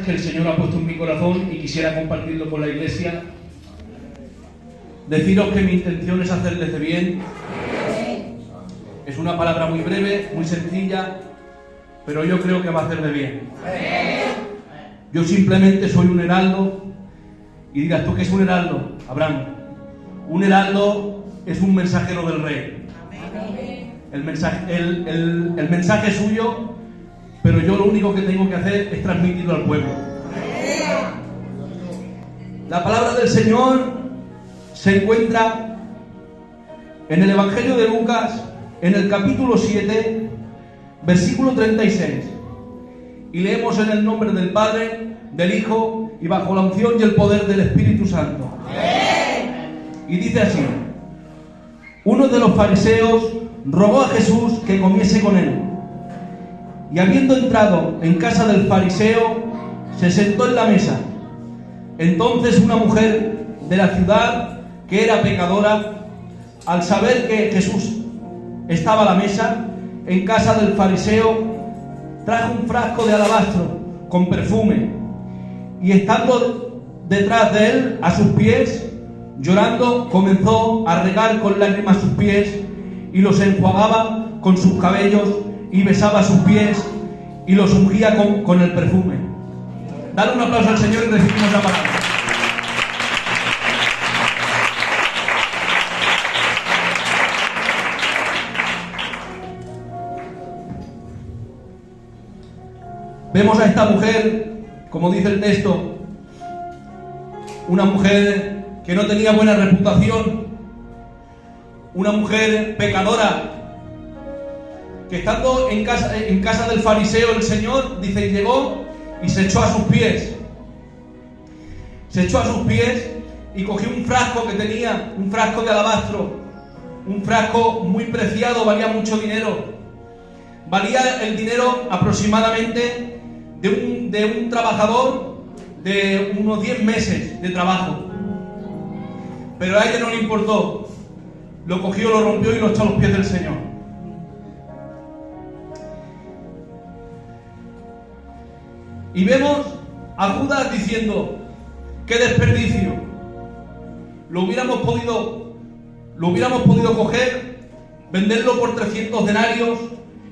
que el Señor ha puesto en mi corazón y quisiera compartirlo con la iglesia. Deciros que mi intención es hacerles de bien. Es una palabra muy breve, muy sencilla, pero yo creo que va a hacer de bien. Yo simplemente soy un heraldo. Y dirás, ¿tú qué es un heraldo, Abraham? Un heraldo es un mensajero del rey. El mensaje es suyo, pero yo lo único que tengo que hacer es transmitirlo al pueblo. La palabra del Señor se encuentra en el Evangelio de Lucas, en el capítulo 7, versículo 36. Y leemos en el nombre del Padre, del Hijo y bajo la unción y el poder del Espíritu Santo. Y dice así: uno de los fariseos rogó a Jesús que comiese con él. Y habiendo entrado en casa del fariseo, se sentó en la mesa. Entonces una mujer de la ciudad, que era pecadora, al saber que Jesús estaba a la mesa en casa del fariseo, trajo un frasco de alabastro con perfume, y estando detrás de él, a sus pies, llorando, comenzó a regar con lágrimas sus pies, y los enjuagaba con sus cabellos, y besaba sus pies, y los ungía con el perfume. Dale un aplauso al Señor y recibimos la palabra. Vemos a esta mujer, como dice el texto, una mujer que no tenía buena reputación, una mujer pecadora, que estando en casa del fariseo, el Señor, dice, llegó y se echó a sus pies. Se echó a sus pies y cogió un frasco que tenía, un frasco de alabastro, un frasco muy preciado, valía mucho dinero. Valía el dinero aproximadamente de un trabajador de unos 10 meses de trabajo. Pero a ella no le importó. Lo cogió, lo rompió y lo echó a los pies del Señor. Y vemos a Judas diciendo: ¡qué desperdicio! Lo hubiéramos podido coger, venderlo por 300 denarios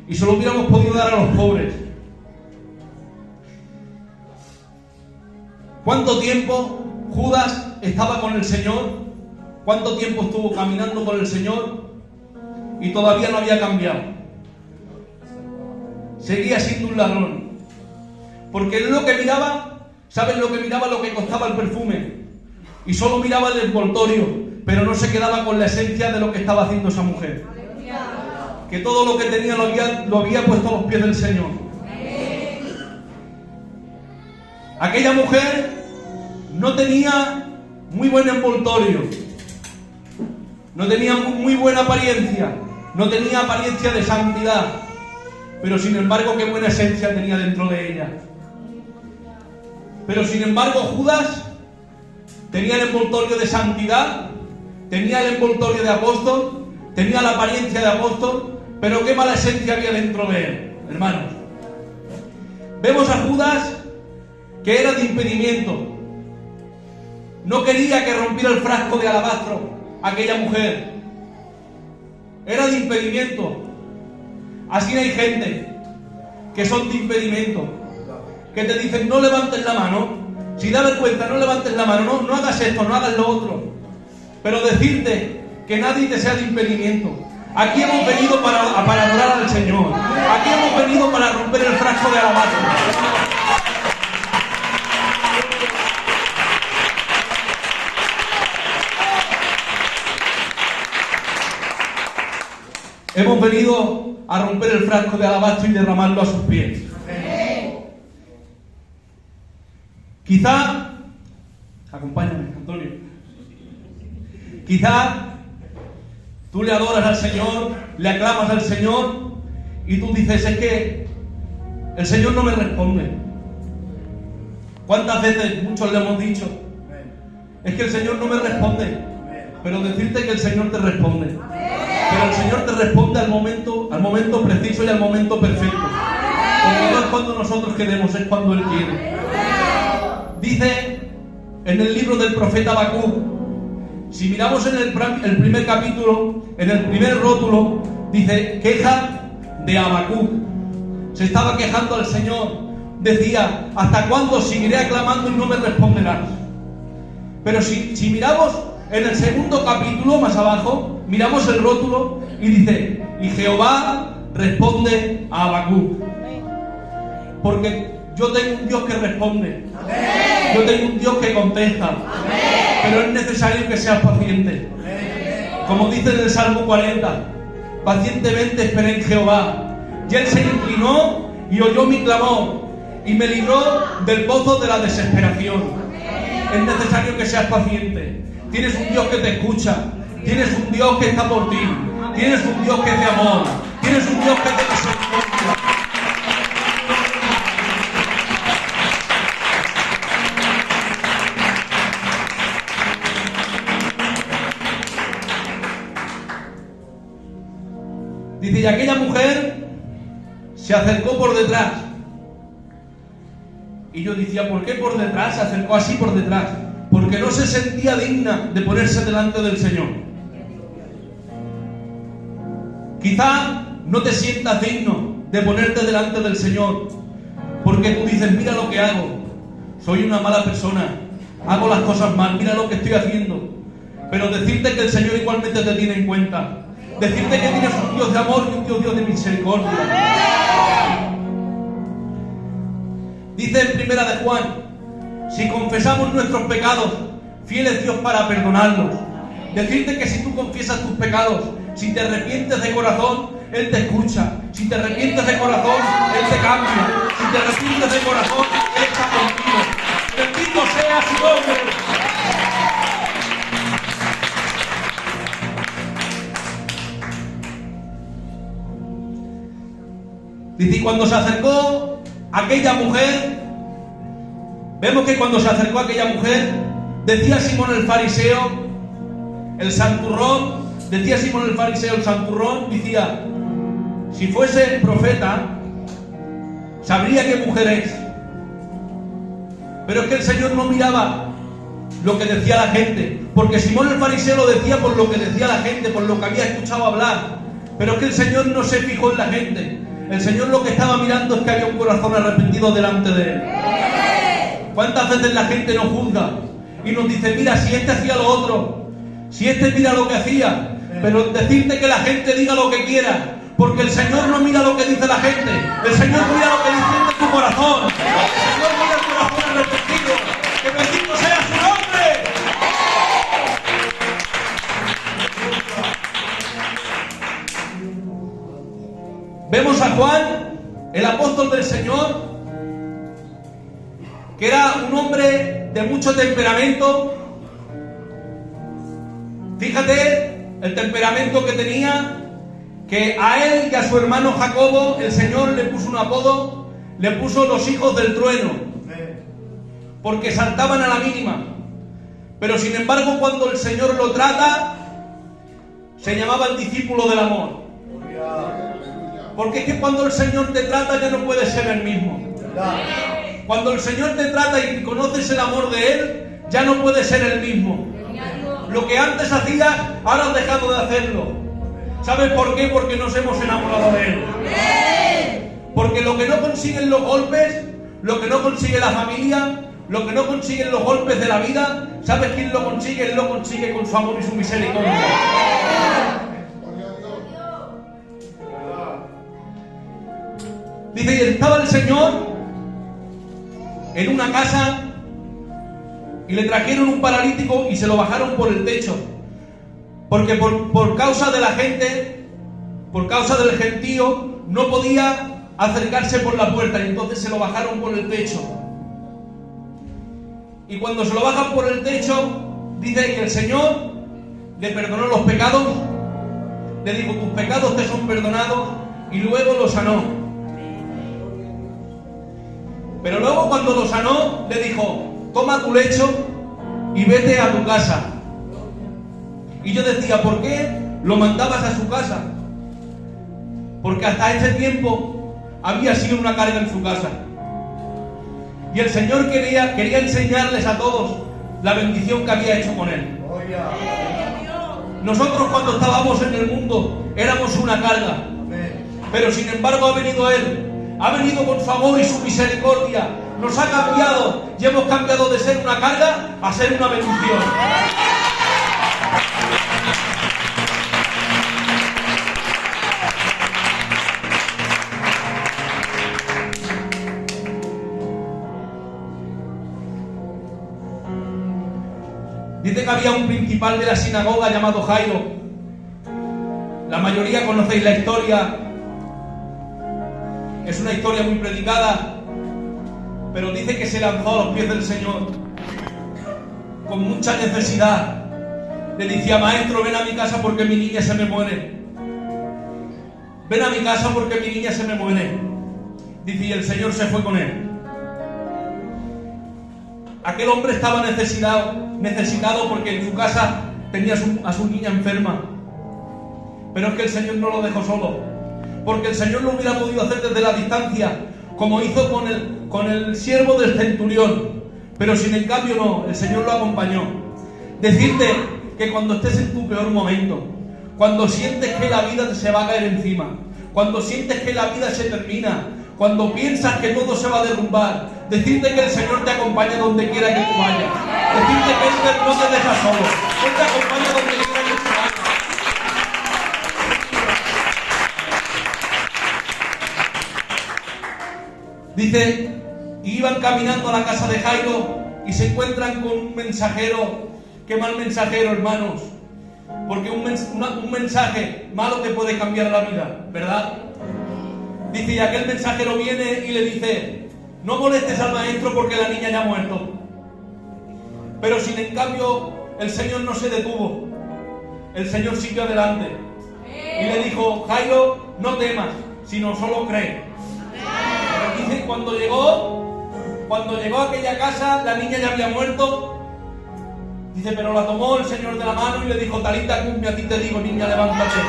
y se lo hubiéramos podido dar a los pobres. ¿Cuánto tiempo Judas estaba con el Señor? ¿Cuánto tiempo estuvo caminando con el Señor? Y todavía no había cambiado. Seguía siendo un ladrón. Porque él lo que miraba, ¿saben lo que miraba? Lo que costaba el perfume. Y solo miraba el envoltorio, pero no se quedaba con la esencia de lo que estaba haciendo esa mujer. Que todo lo que tenía lo había puesto a los pies del Señor. Aquella mujer no tenía muy buen envoltorio, no tenía muy buena apariencia, no tenía apariencia de santidad, pero sin embargo qué buena esencia tenía dentro de ella. Pero sin embargo Judas tenía el envoltorio de santidad, tenía el envoltorio de apóstol, tenía la apariencia de apóstol, pero qué mala esencia había dentro de él, hermanos. Vemos a Judas que era de impedimento. No quería que rompiera el frasco de alabastro aquella mujer. Era de impedimento. Así hay gente que son de impedimento, que te dicen: no levantes la mano. Si da vergüenza, no levantes la mano, no hagas esto, no hagas lo otro. Pero decirte que nadie te sea de impedimento. Aquí hemos venido para adorar al Señor. Aquí hemos venido para romper el frasco de alabastro. Hemos venido a romper el frasco de alabastro y derramarlo a sus pies. Quizá, acompáñame, Antonio. Quizá tú le adoras al Señor, le aclamas al Señor y tú dices: es que el Señor no me responde. ¿Cuántas veces muchos le hemos dicho? Es que el Señor no me responde. Pero decirte que el Señor te responde. Pero el Señor te responde al momento preciso y al momento perfecto. Porque no es cuando nosotros queremos, es cuando Él quiere. dice en el libro del profeta Habacuc, si miramos en el primer capítulo, en el primer rótulo, dice queja de Habacuc. Se estaba quejando al Señor. Decía, ¿hasta cuándo seguiré aclamando y no me responderás? Pero si miramos en el segundo capítulo, más abajo, miramos el rótulo y dice, y Jehová responde a Habacuc. Porque yo tengo un Dios que responde. Yo tengo un Dios que contesta. Pero es necesario que seas paciente. Como dice en el Salmo 40, pacientemente esperé en Jehová, y Él se inclinó y oyó mi clamor y me libró del pozo de la desesperación. Es necesario que seas paciente. Tienes un Dios que te escucha, tienes un Dios que está por ti, tienes un Dios que te amor, tienes un Dios que te misericordia. Dice, y aquella mujer se acercó por detrás. Y yo decía, ¿por qué por detrás? Se acercó así por detrás. Porque no se sentía digna de ponerse delante del Señor. Quizá no te sientas digno de ponerte delante del Señor. Porque tú dices, mira lo que hago. Soy una mala persona. Hago las cosas mal. Mira lo que estoy haciendo. Pero decirte que el Señor igualmente te tiene en cuenta. Decirte que tienes un Dios de amor y un Dios de misericordia. Dice en Primera de Juan, si confesamos nuestros pecados, fiel es Dios para perdonarlos. Decirte que si tú confiesas tus pecados, si te arrepientes de corazón, Él te escucha. Si te arrepientes de corazón, Él te cambia. Si te arrepientes de corazón, Él está contigo. Bendito sea su nombre. Dice, y cuando se acercó aquella mujer, vemos que cuando se acercó aquella mujer, decía Simón el fariseo, el santurrón, decía Simón el fariseo, el santurrón, decía, si fuese profeta, sabría qué mujer es. Pero es que el Señor no miraba lo que decía la gente, porque Simón el fariseo lo decía por lo que decía la gente, por lo que había escuchado hablar. Pero es que el Señor no se fijó en la gente. El Señor lo que estaba mirando es que había un corazón arrepentido delante de Él. ¿Cuántas veces la gente nos juzga y nos dice, mira, si este hacía lo otro, si este mira lo que hacía? Pero decirte que la gente diga lo que quiera, porque el Señor no mira lo que dice la gente, el Señor mira lo que dice tu corazón, el Señor mira el corazón arrepentido. ¡Que bendito sea su nombre! Vemos a Juan, el apóstol del Señor, que era un hombre de mucho temperamento. Fíjate el temperamento que tenía, que a él y a su hermano Jacobo el Señor le puso un apodo, le puso los hijos del trueno, porque saltaban a la mínima. Pero sin embargo, cuando el Señor lo trata, se llamaba el discípulo del amor. Porque es que cuando el Señor te trata ya no puedes ser el mismo. Cuando el Señor te trata y conoces el amor de Él, ya no puedes ser el mismo. Lo que antes hacías, ahora has dejado de hacerlo. ¿Sabes por qué? Porque nos hemos enamorado de Él. Porque lo que no consiguen los golpes, lo que no consigue la familia, lo que no consiguen los golpes de la vida, ¿sabes quién lo consigue? Él lo consigue con su amor y su misericordia. Dice, y estaba el Señor en una casa y le trajeron un paralítico y se lo bajaron por el techo. Porque por causa de la gente, por causa del gentío, no podía acercarse por la puerta y entonces se lo bajaron por el techo. Y cuando se lo bajan por el techo, dice que el Señor le perdonó los pecados, le dijo, tus pecados te son perdonados, y luego lo sanó. Pero luego cuando lo sanó, le dijo, toma tu lecho y vete a tu casa. Y yo decía, ¿por qué lo mandabas a su casa? Porque hasta ese tiempo había sido una carga en su casa. Y el Señor quería enseñarles a todos la bendición que había hecho con él. Nosotros cuando estábamos en el mundo éramos una carga, pero sin embargo ha venido Él, ha venido con su amor y su misericordia, nos ha cambiado y hemos cambiado de ser una carga a ser una bendición. Dice que había un principal de la sinagoga llamado Jairo. La mayoría conocéis la historia. Es una historia muy predicada, pero dice que se lanzó a los pies del Señor con mucha necesidad. Le decía: maestro, ven a mi casa porque mi niña se me muere. Ven a mi casa porque mi niña se me muere. Dice, y el Señor se fue con él. Aquel hombre estaba necesitado porque en su casa tenía a su niña enferma. Pero es que el Señor no lo dejó solo, porque el Señor lo hubiera podido hacer desde la distancia, como hizo con el siervo del centurión. Pero sin en cambio no, el Señor lo acompañó. Decirte que cuando estés en tu peor momento, cuando sientes que la vida te se va a caer encima, cuando sientes que la vida se termina, cuando piensas que todo se va a derrumbar, decirte que el Señor te acompaña donde quiera que tú vayas. Decirte que Él no te deja solo, Él te acompaña donde quiera que tú vayas. Dice, iban caminando a la casa de Jairo y se encuentran con un mensajero. Qué mal mensajero, hermanos, porque un mensaje malo te puede cambiar la vida, ¿verdad? Dice, y aquel mensajero viene y le dice: no molestes al maestro porque la niña ya ha muerto. Pero sin en cambio el Señor no se detuvo, el Señor siguió adelante y le dijo: Jairo, no temas, sino solo cree. Pero dice, cuando llegó a aquella casa, la niña ya había muerto. Dice, pero la tomó el Señor de la mano y le dijo: Talita cumi, a ti te digo, niña, levántate.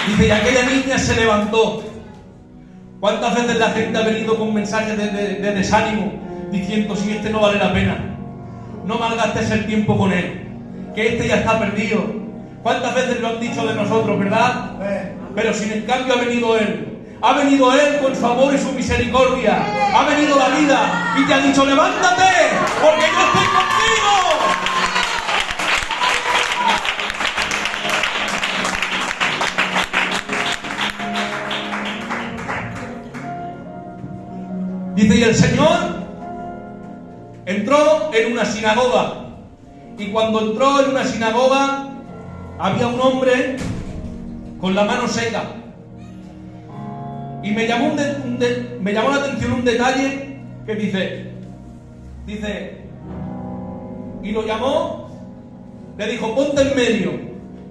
Dice, y aquella niña se levantó. ¿Cuántas veces la gente ha venido con mensajes de desánimo, diciendo: si este no vale la pena, no malgastes el tiempo con él, que este ya está perdido? ¿Cuántas veces lo han dicho de nosotros, verdad? Pero sin en cambio ha venido Él con su amor y su misericordia, ha venido la vida y te ha dicho: levántate, porque yo estoy contigo. Dice, y el Señor entró en una sinagoga, y cuando entró en una sinagoga había un hombre con la mano seca. Y me llamó la atención un detalle que dice, y lo llamó, le dijo: ponte en medio.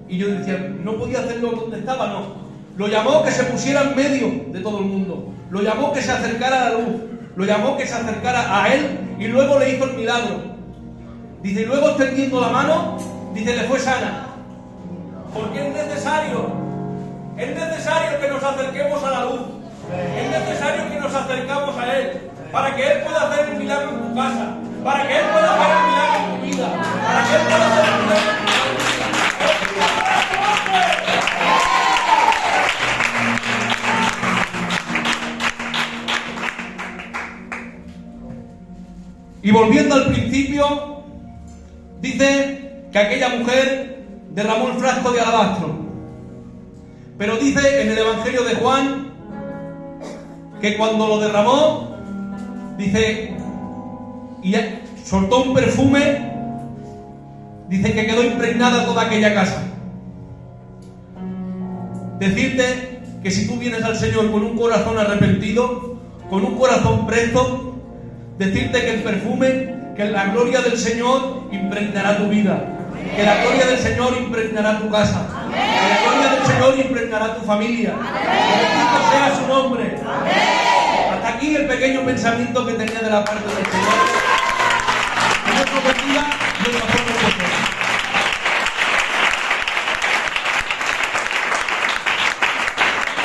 Y yo decía, no podía hacerlo donde estaba, no. Lo llamó que se pusiera en medio de todo el mundo. Lo llamó que se acercara a la luz. Lo llamó que se acercara a él y luego le hizo el milagro. Dice, y luego extendiendo la mano, dice, le fue sana. Porque es necesario que nos acerquemos a la luz. Es necesario que nos acercamos a Él, para que Él pueda hacer el milagro en tu casa, para que Él pueda hacer el milagro en tu vida, para que Él pueda hacer el milagro en tu vida. Y volviendo al principio, dice que aquella mujer derramó el frasco de alabastro. Pero dice en el Evangelio de Juan que cuando lo derramó, dice, y soltó un perfume, dice que quedó impregnada toda aquella casa. Decirte que si tú vienes al Señor con un corazón arrepentido, con un corazón presto, decirte que el perfume, que la gloria del Señor impregnará tu vida, que la gloria del Señor impregnará tu casa, que la gloria del Señor impregnará tu familia, que bendito sea su nombre. Hasta aquí el pequeño pensamiento que tenía de la parte del Señor. Que Dios nos bendiga y nos bendiga.